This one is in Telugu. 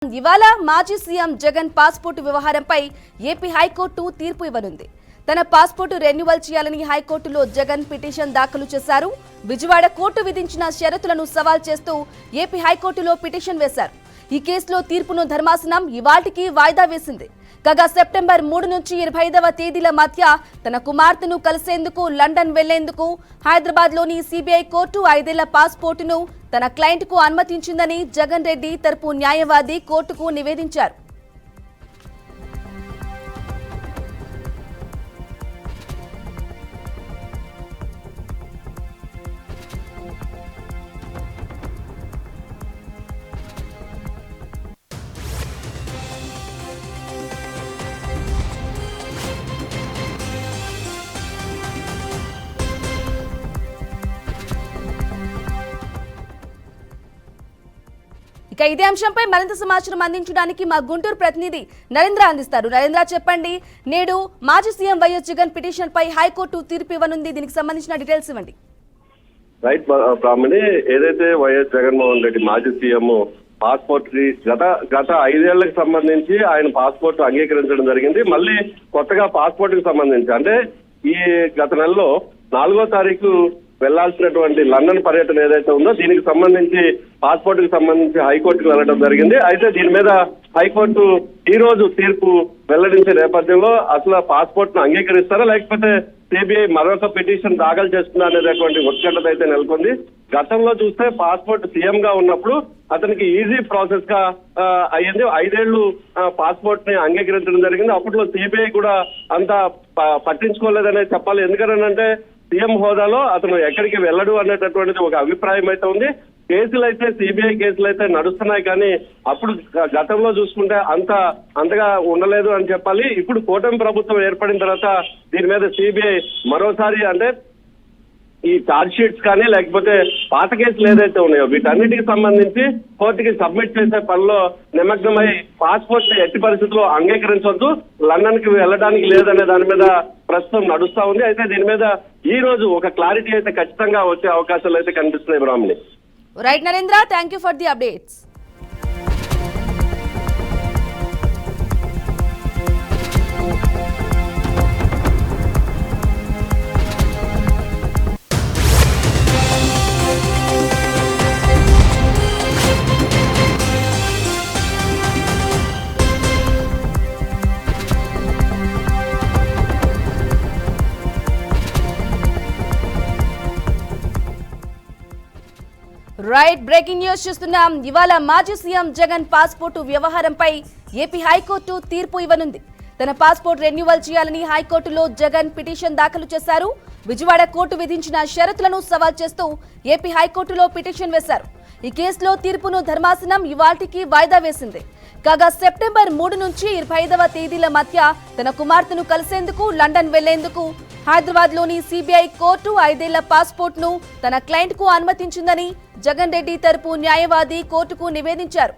ఇవాళ మాజీ సీఎం జగన్ పాస్పోర్టు వ్యవహారంపై ఏపీ హైకోర్టు తీర్పు ఇవ్వనుంది. తన పాస్పోర్టు రెన్యువల్ చేయాలని హైకోర్టులో జగన్ పిటిషన్ దాఖలు చేశారు. విజయవాడ కోర్టు విధించిన షరతులను సవాల్ చేస్తూ ఏపీ హైకోర్టులో పిటిషన్ వేశారు. ఈ కేసులో తీర్పును ధర్మాసనం ఇవాల్టికి వాయిదా వేసింది. కాగా సెప్టెంబర్ 3 నుంచి 25వ తేదీల మధ్య తన కుమార్తెను కలిసేందుకు లండన్ వెళ్లేందుకు హైదరాబాద్లోని సిబిఐ కోర్టు 5 ఏళ్ల పాస్పోర్టును తన క్లయింట్కు అనుమతించిందని జగన్ రెడ్డి తరపు న్యాయవాది కోర్టుకు నివేదించారు. ఇక ఇదే అంశంపై మరింత సమాచారం అందించడానికి మా గుంటూరు ప్రతినిధి నరేంద్ర అందిస్తారు. నరేంద్ర, చెప్పండి, నేడు మాజీ సీఎం వైఎస్ జగన్ పిటిషన్ పై హైకోర్టు తీర్పు ఇవ్వనుంది. దీనికి సంబంధించిన డీటెయిల్స్ ఇవ్వండి. రైట్ బ్రాహ్మణి, ఏదైతే వైఎస్ జగన్మోహన్ రెడ్డి మాజీ సీఎం పాస్పోర్ట్ కి గత 5 ఏళ్లకు సంబంధించి ఆయన పాస్పోర్ట్ అంగీకరించడం జరిగింది. మళ్ళీ కొత్తగా పాస్పోర్ట్ కి సంబంధించి అంటే ఈ గత నెలలో 4వ తారీఖు వెళ్లాల్సినటువంటి లండన్ పర్యటన ఏదైతే ఉందో దీనికి సంబంధించి పాస్పోర్ట్ కి సంబంధించి హైకోర్టుకు వెళ్లడం జరిగింది. అయితే దీని మీద హైకోర్టు ఈ రోజు తీర్పు వెల్లడించే నేపథ్యంలో అసలు పాస్పోర్ట్ ను అంగీకరిస్తారా లేకపోతే సిబిఐ మరొక పిటిషన్ దాఖలు చేస్తుందా అనేటటువంటి ఉత్కంఠత అయితే నెలకొంది. గతంలో చూస్తే పాస్పోర్ట్ సీఎం గా ఉన్నప్పుడు అతనికి ఈజీ ప్రాసెస్ గా అయ్యింది. 5 ఏళ్లు పాస్పోర్ట్ ని అంగీకరించడం జరిగింది. అప్పట్లో సిబిఐ కూడా అంత పట్టించుకోలేదనే చెప్పాలి. ఎందుకంటే సీఎం హోదాలో అతను ఎక్కడికి వెళ్ళడు అనేటటువంటిది ఒక అభిప్రాయం అయితే ఉంది. కేసులు అయితే సిబిఐ కేసులు అయితే నడుస్తున్నాయి, కానీ అప్పుడు గతంలో చూసుకుంటే అంతగా ఉండలేదు అని చెప్పాలి. ఇప్పుడు కూటమి ప్రభుత్వం ఏర్పడిన తర్వాత దీని మీద సిబిఐ మరోసారి అంటే ఈ ఛార్జ్ షీట్స్ కానీ లేకపోతే పాత కేసులు ఏదైతే ఉన్నాయో వీటన్నిటికి సంబంధించి కోర్టుకి సబ్మిట్ చేసే పనిలో నిమగ్నమై పాస్పోర్ట్ ఎట్టి పరిస్థితుల్లో అంగీకరించవద్దు, లండన్ కి వెళ్ళడానికి లేదనే దాని మీద ప్రస్తుతం నడుస్తా ఉంది. అయితే దీని మీద ఈ రోజు ఒక క్లారిటీ అయితే ఖచ్చితంగా వచ్చే అవకాశాలు అయితే కనిపిస్తున్నాయి. Brahmani. Right Narendra, thank you for the updates. Right, breaking news చూస్తున్నాం. ఇవాళ మాజీ సీఎం జగన్ పాస్పోర్టు వ్యవహారంపై ఏపీ హైకోర్టు తీర్పు ఇవ్వనుంది. తన పాస్పోర్ట్ రెన్యువల్ చేయాలని హైకోర్టులో జగన్ పిటిషన్ దాఖలు చేశారు. విజయవాడ కోర్టు విధించిన షరతులను సవాల్ చేస్తూ ఏపీ హైకోర్టులో పిటిషన్ వేశారు. ఈ కేసులో తీర్పును ధర్మాసనం ఇవాల్టికి వాయిదా వేసింది. కాగా సెప్టెంబర్ 3 నుంచి 25వ తేదీల మధ్య తన కుమార్తెను కలిసేందుకు లండన్ వెళ్లేందుకు హైదరాబాద్లోని సిబిఐ కోర్టు 5 ఏళ్ల పాస్పోర్ట్ను తన క్లయింట్కు అనుమతించిందని జగన్ రెడ్డి తరపు న్యాయవాది కోర్టుకు నివేదించారు.